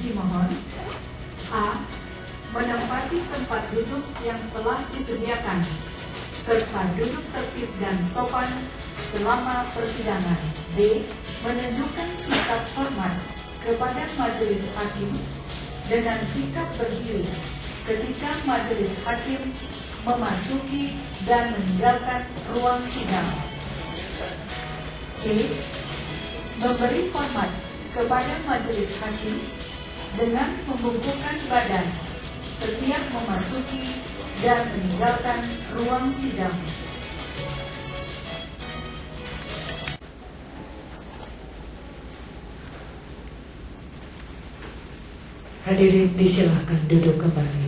Dimohon A. Menempati tempat duduk yang telah disediakan serta duduk tertib dan sopan selama persidangan. B. Menunjukkan sikap hormat kepada majelis hakim dengan sikap berdiri ketika majelis hakim memasuki dan meninggalkan ruang sidang. C. Memberi hormat kepada majelis hakim dengan membungkukkan badan setiap memasuki dan meninggalkan ruang sidang. Hadirin disilahkan duduk kembali.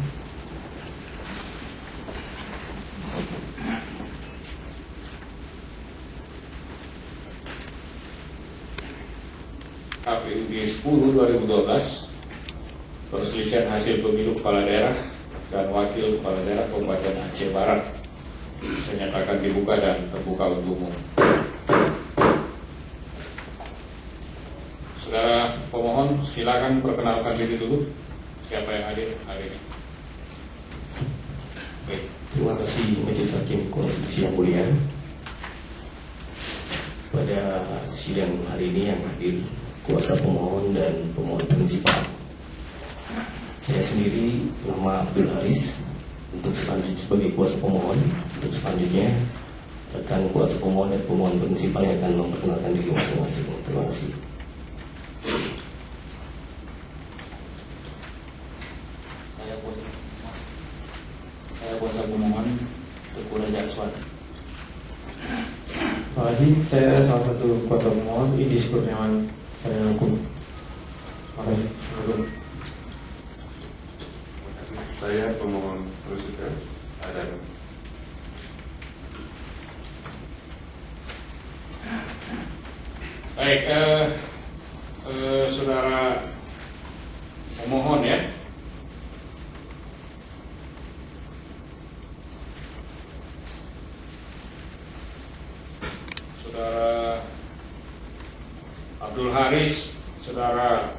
KPUD 10/2012 perselisihan hasil pemilu kepala daerah dan wakil kepala daerah Kabupaten Aceh Barat dinyatakan dibuka dan terbuka untuk umum. Saudara pemohon, silakan perkenalkan diri dulu. Siapa yang hadir hari ini? Baik. Terima kasih Majelis Hakim Konstitusi yang mulia. Pada sidang hari ini yang hadir kuasa pemohon dan pemohon prinsipal. Saya sendiri nama Abdul Haris untuk selanjutnya sebagai kuasa pemohon. Untuk selanjutnya rekan kuasa pemohon dan pemohon prinsipal yang akan memperkenalkan diri masing-masing. Terima kasih. Saya kuasa pemohon Teguh Raja Aswad. Terima kasih. Saya salah satu kuasa pemohon Idis Kurniawan Sarjana Hukum. Terima kasih. Saya pemohon presiden Adam. Baik, saudara pemohon ya. Saudara Abdul Haris, saudara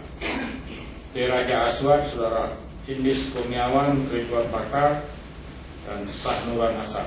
Raja Aswad, saudara Idis Kurniawan, Ridwan Bakar, dan Sahnuran Hasan.